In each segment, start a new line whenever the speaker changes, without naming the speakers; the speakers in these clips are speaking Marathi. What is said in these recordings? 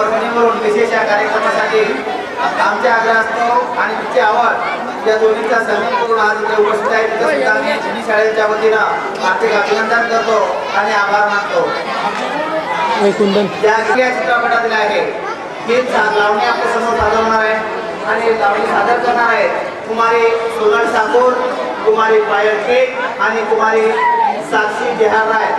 परभणीवरून विशेष या कार्यक्रमासाठी आमच्या आग्रहास्तव आणि तिची आवड या दोन्हीचा संगम करून आज इथे उपस्थित आहे. तिथं सुद्धा मी चिनी शाळेच्या वतीनं आर्थिक अभिनंदन करतो आणि आभार मानतो. या चित्रपटातील आहे ही लावणी आपल्या समोर सादर होणार आहे आणि लावणी सादर करणार आहे कुमारी सोनल ठाकूर, कुमारी पायल केक आणि कुमारी साक्षी जेहार राय.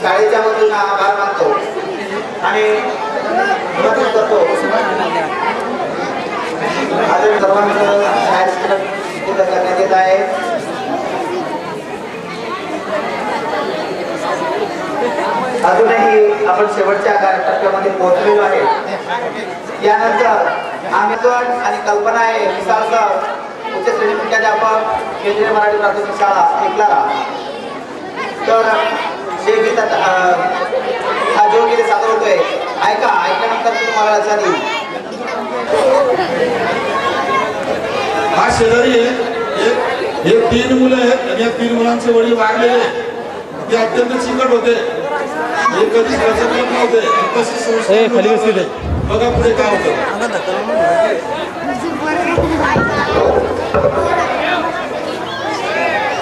शाळेच्या वतीनं आभार मानतो आणि मदत करतो. आज सर्वांचं शाळेत पूर्ण करण्यात येत आहे. अजूनही आपण शेवटच्या टप्प्यामध्ये पोहोचलेलो आहे. यानंतर आम्ही आणि कल्पना आहे विशालसर उच्च श्रेणी मुख्याध्यापक केंद्रीय मराठी प्राथमिक शाळा एकलारा. तर जे गीत हा जो गीत सादर होतोय ऐकल्यानंतर तुम्हाला लक्षात येईल.
हा शेजारी आहे हे 3 मुलं आहेत आणि या 3 मुलांचे वडील वारलेले ते अत्यंत चिकट होते. हे कधीच नव्हते. बघा पुढे काय होतं.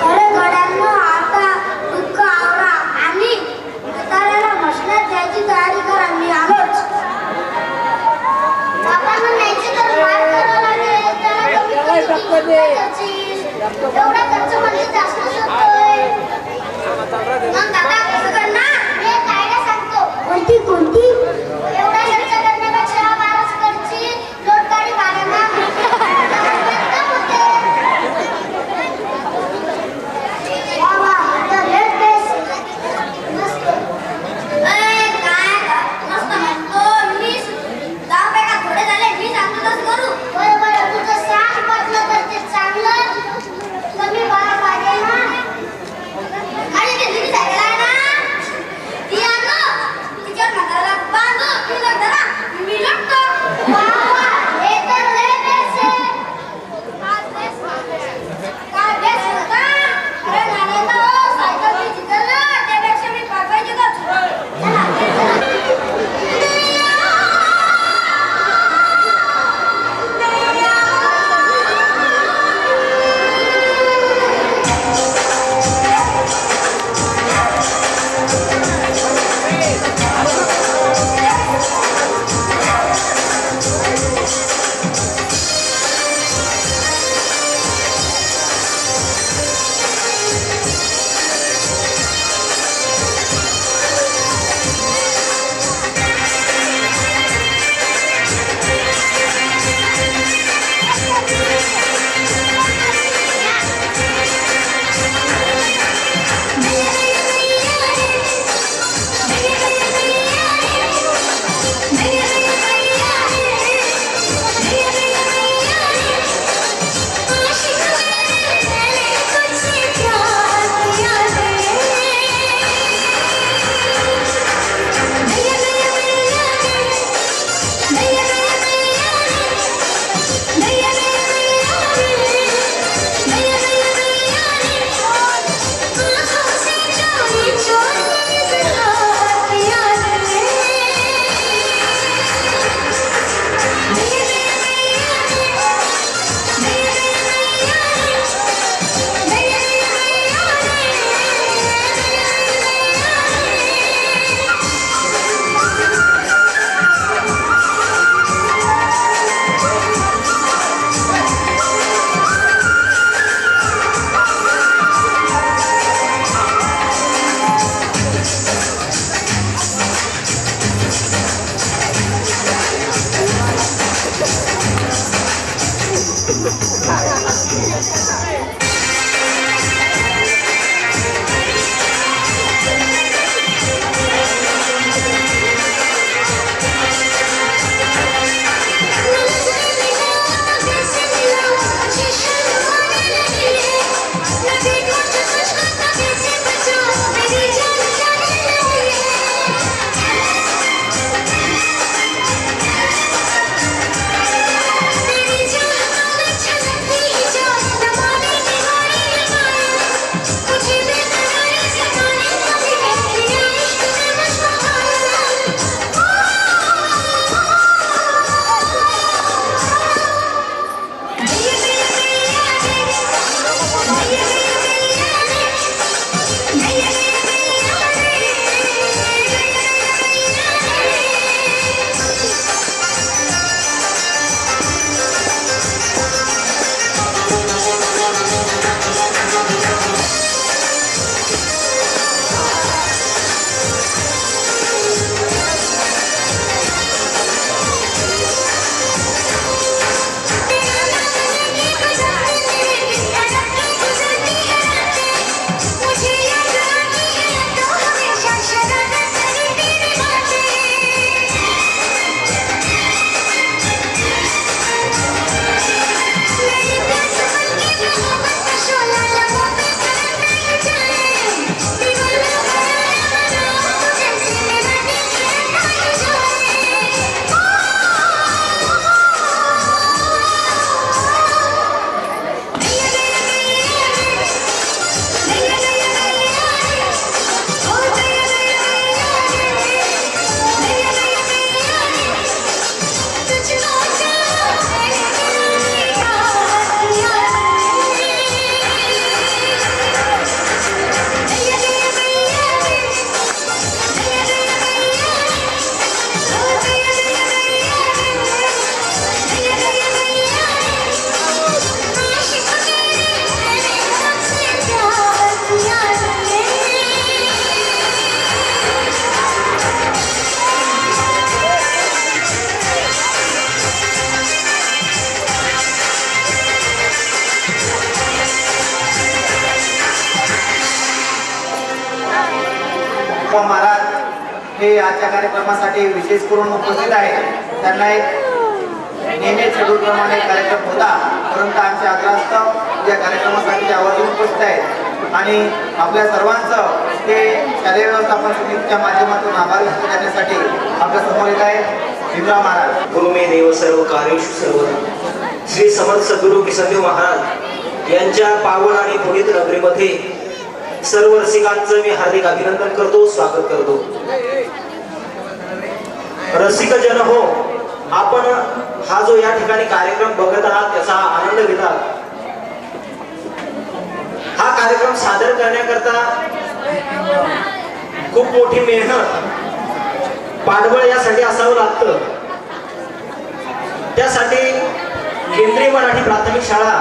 अरे गड्यांनो, आता दुःख आवरा आणि म्हाताऱ्याला मशनात द्यायची तयारी करा. मी आलोच. बाबांना न्यायची तर फार करावं लागेल. त्याला कमीत कमी 3 खर्च येईल. एवढा खर्च म्हणजे जास्तच होतोय. मग दादा कसं करणार? मी एक आयडिया सांगतो. कोणती? एवढा खर्च करण्यापेक्षा 12 खर्ची लोटगाडी भाड्यानं काम होते. बाबा, आता लेट बेस. मस्त. काय मस्त म्हणतो. मी 10 पैका थोडे झाले. मी सांगतो तसं करू. बरं तुझं सांग. म्हटलं तर ते चांगलं कमी भाडं पाहिजे ना. आणि ते जुनी सायकल आहे ना, ती आणू. तिच्यावर म्हाताऱ्याला बांधू. तू लढतं ना, मी लढतो. वा, हे तर लय बेस आहे. काय बेस होता? अरे नानांनो, सायकल मी जिंकलं, त्यापेक्षा मी पाय जिंकतो.
उपमा महाराज हे आजच्या कार्यक्रमासाठी विशेष करून उपस्थित आहेत. त्यांना एक नियमित शेड्यूलप्रमाणे कार्यक्रम होता, परंतु आमच्या आग्रहास्तव या कार्यक्रमासाठी ते आवर्जून उपस्थित आहेत आणि आपल्या सर्वांचं ते शालेय व्यवस्थापन समितीच्या माध्यमातून आभार व्यक्त करण्यासाठी आपल्या समोर येत आहेत भीमराव महाराज.
गुरु मे देव सर्व कार्येषु सर्वदा. श्री समर्थ सद्गुरु किसनदेव महाराज यांच्या पावन आणि पुनीत नगरीमध्ये सर्व रसिकांचं मी हार्दिक अभिनंदन करतो, स्वागत करतो. रसिक जन हो, आपण हा जो या ठिकाणी कार्यक्रम बघत आहात त्याचा आनंद घेतात. हा कार्यक्रम सादर करण्याकरता खूप मोठी मेहनत पाठबळ यासाठी असावं लागतं. त्यासाठी केंद्रीय मराठी प्राथमिक शाळा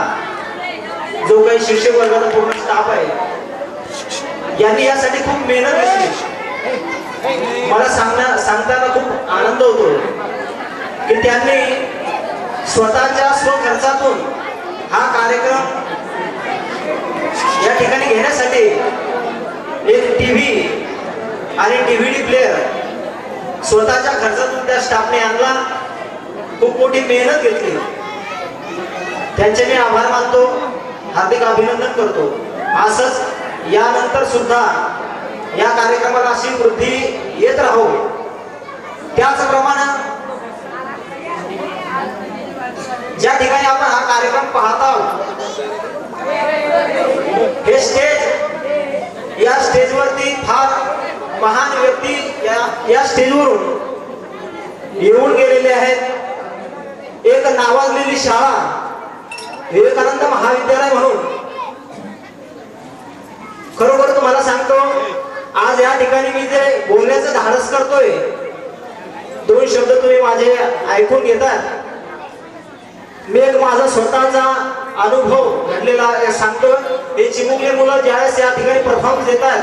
जो काही शिक्षक वर्गाचा पूर्ण स्टाफ आहे यांनी यासाठी खूप मेहनत घेतली. मला सांगताना खूप आनंद होतो की त्यांनी स्वतःच्या स्वखर्चातून हा कार्यक्रम या ठिकाणी घेण्यासाठी एक टीव्ही आणि DVD प्लेअर स्वतःच्या खर्चातून त्या स्टाफने आणला. खूप मोठी मेहनत घेतली. त्यांचे मी आभार मानतो, हार्दिक अभिनंदन करतो. असंच यानंतर सुद्धा या कार्यक्रमाला अशी वृद्धी येत राहो. त्याचप्रमाणे ज्या ठिकाणी आपण हा कार्यक्रम पाहत आहोत हे स्टेज, या स्टेजवरती फार महान व्यक्ती या स्टेजवरून येऊन गेलेले आहेत. एक नावाजलेली शाळा विवेकानंद महाविद्यालय म्हणून. खरोखर तुम्हाला सांगतो, आज या ठिकाणी मी जे बोलण्याचं धाडस करतोय, दोन शब्द तुम्ही माझे ऐकून घेतात. मी एक माझा स्वतःचा अनुभव घडलेला सांगतो. हे चिमुकले मुलं ज्यावेळेस या ठिकाणी परफॉर्मन्स देतात,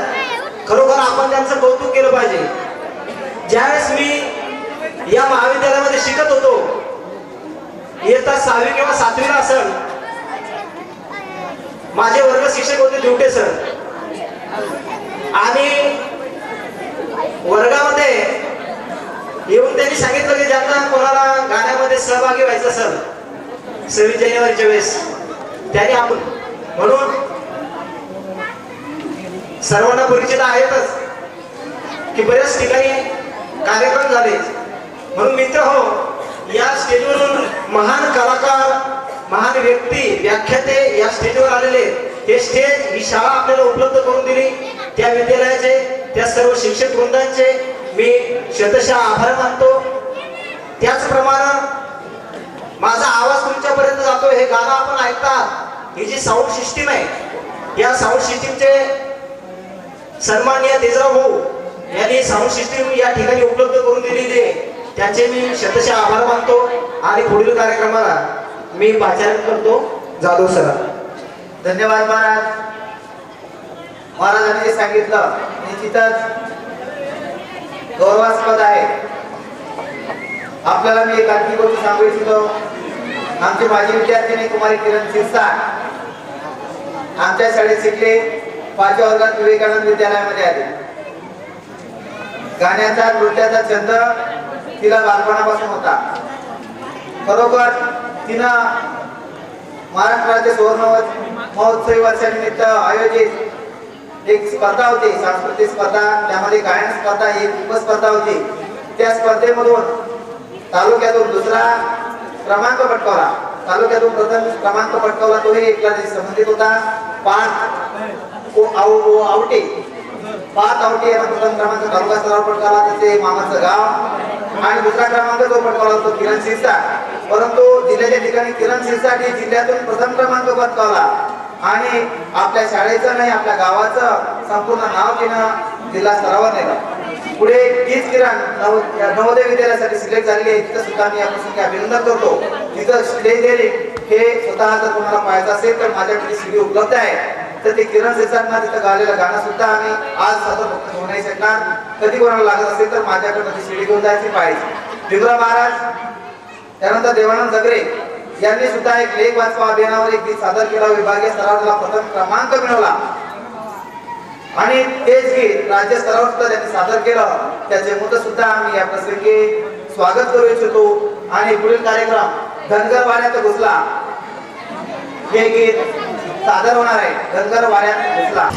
खरोखर आपण त्यांचं कौतुक केलं पाहिजे. ज्यावेळेस मी या महाविद्यालयामध्ये शिकत होतो, इयत्ता 6वी किंवा 7वीला असेल, माझे वर्ग शिक्षक होते दिवटे सर. आणि वर्गामध्ये येऊन त्यांनी सांगितलं की ज्यांना कोणाला गाण्यामध्ये सहभागी व्हायचं असेल 26 जानेवारीच्या वेळेस, त्यांनी आपण म्हणून सर्वांना परिचित आहेतच की बऱ्याच ठिकाणी कार्यक्रम झाले. म्हणून मित्र हो, या स्टेजवरून महान कलाकार, महान व्यक्ती, व्याख्याते या स्टेजवर आलेले. हे स्टेज, ही शाळा आपल्याला उपलब्ध करून दिली. त्या विद्यालयाचे, त्या सर्व शिक्षक वृंदांचे मी शतशः आभार मानतो. त्याचप्रमाणे माझा आवाज तुमच्यापर्यंत जातो. हे गाणं आपण ऐकतात, ही जी साऊंड सिस्टीम आहे, या साऊंड सिस्टीमचे सन्माननीय तेजराव भाऊ यांनी साऊंड सिस्टीम या ठिकाणी उपलब्ध करून दिलेली आहे. त्याचे मी शतशः आभार मानतो. आणि पुढील कार्यक्रमाला मी पाचारण करतो जाधव सर.
धन्यवाद महाराज. महाराजांनी जे सांगितलं निश्चितच गौरवास्पद आहे. आपल्याला मी एक आणखी गोष्ट सांगू इच्छितो. आमचे माजी विद्यार्थिनी कुमारी किरण शिरसाट आमच्या शाळेत शिकले. 5व्या वर्गात विवेकानंद विद्यालयामध्ये आले. गाण्याचा, नृत्याचा छंद तिला बालपणापासून होता. खरोखर तिनं महाराष्ट्र राज्य सुवर्ण महोत्सवी वर्षानिमित्त आयोजित एक स्पर्धा होती, सांस्कृतिक स्पर्धा. त्यामध्ये गायन स्पर्धा, एक उपस्पर्धा होती. त्या स्पर्धेमधून तालुक्यातून 2रा क्रमांक पटकावला. तालुक्यातून प्रथम क्रमांक पटकावला तोही एकला संबंधित होता. 5 आवटी यानं प्रथम क्रमांक तालुका स्तरावर पटकावला, त्याचे मामाचं गाव. आणि 2रा क्रमांक जो पटकावला तो किरण शिरसाट. परंतु जिल्ह्याच्या ठिकाणी किरण शिरसाट ही जिल्ह्यातून प्रथम क्रमांक पटकावला. आणि आपल्या शाळेचं नाही, आपल्या गावाचं संपूर्ण नाव तिनं जिल्हा स्तरावर नेलं. पुढे तीच किरण नवोदय विद्यालयासाठी सिलेक्ट झालेली आहे. तिथं सुद्धा मी यापासून अभिनंदन करतो. तिथं स्टेज हे स्वतः जर तुम्हाला पाहायचं असेल तर माझ्याकडे CD उपलब्ध आहे. तर ते किरण शिरसाटना तिथं गायलेलं गाणं सुद्धा आम्ही आज सादर फक्त होऊ नाही शकणार. कधी कोणाला लागत असेल तर माझ्याकडे ती CD घेऊन जायची पाहिजे. भीमराव महाराज, त्यानंतर देवानंद जगरे यांनी सुद्धा एक लेख वाचवा अभियानावर एक गीत सादर केला. विभागीय स्तरावर प्रथम क्रमांक मिळवला. आणि तेच गीत राज्य स्तरावर सुद्धा त्यांनी सादर केलं. त्याचे मुद्दे सुद्धा आम्ही या प्रसंगी स्वागत करू इच्छितो. आणि पुढील कार्यक्रम धनगर वाऱ्यात घुसला हे गीत सादर होणार आहे. धनगर वाऱ्यात घुसला.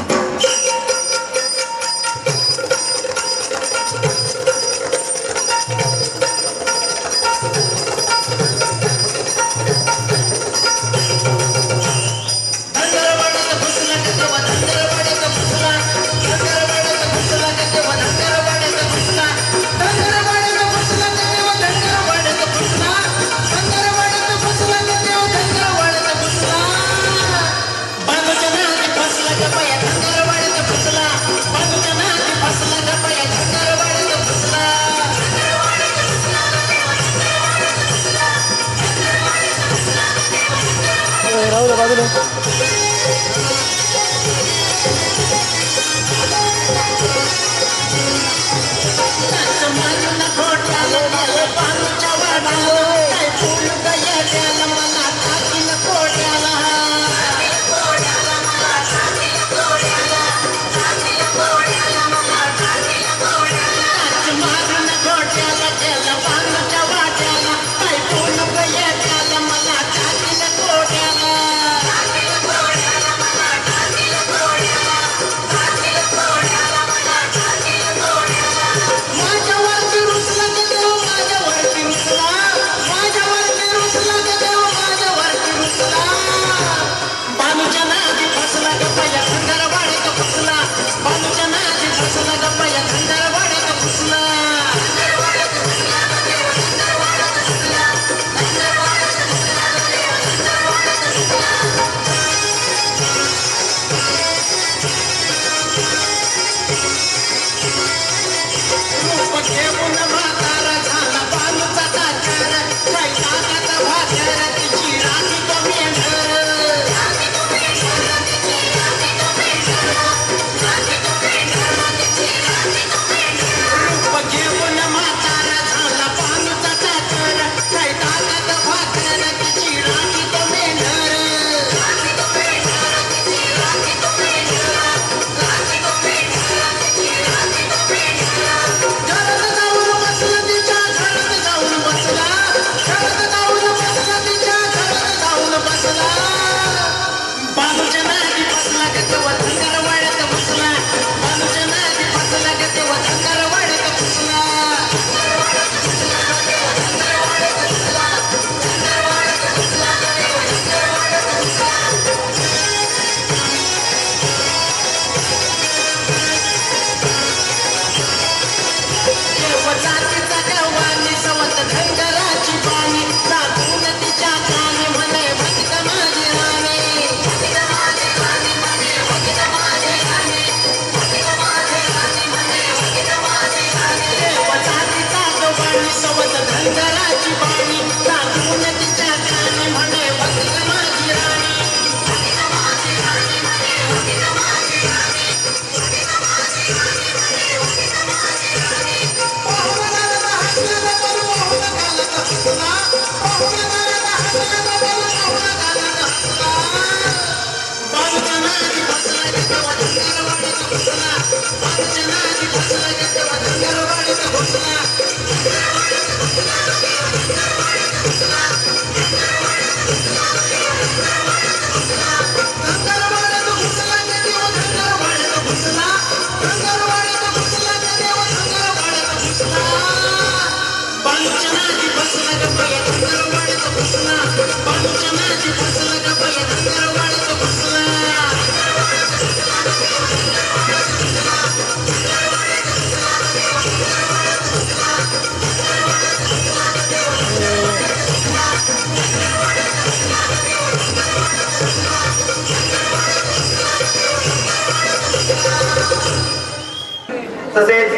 तसेच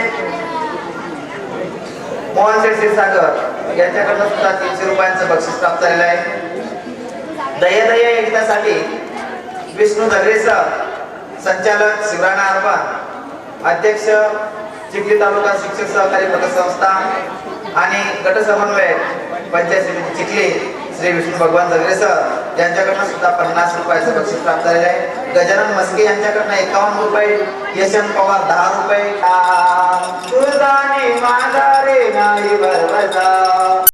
मोहन शेठ क्षीरसागर यांच्याकडनं सुद्धा 300 रुपयांचं बक्षीस प्राप्त झालेलं आहे. दह्य या गीतासाठी विष्णू दगरे सर, संचालक शिवराणा अर्बन, अध्यक्ष चिखली तालुका शिक्षक सहकारी पतसंस्था आणि गट समन्वयक पंचायत समिती चिखली श्री विष्णू भगवान दगरे सर यांच्याकडनं सुद्धा 50 रुपयाचं बक्षीस प्राप्त झालेलं आहे. गजानन मस्के यांच्याकडनं 51 रुपये, यशवंत पवार 10 रुपये. तुझा माझा रे नाही बरबसा.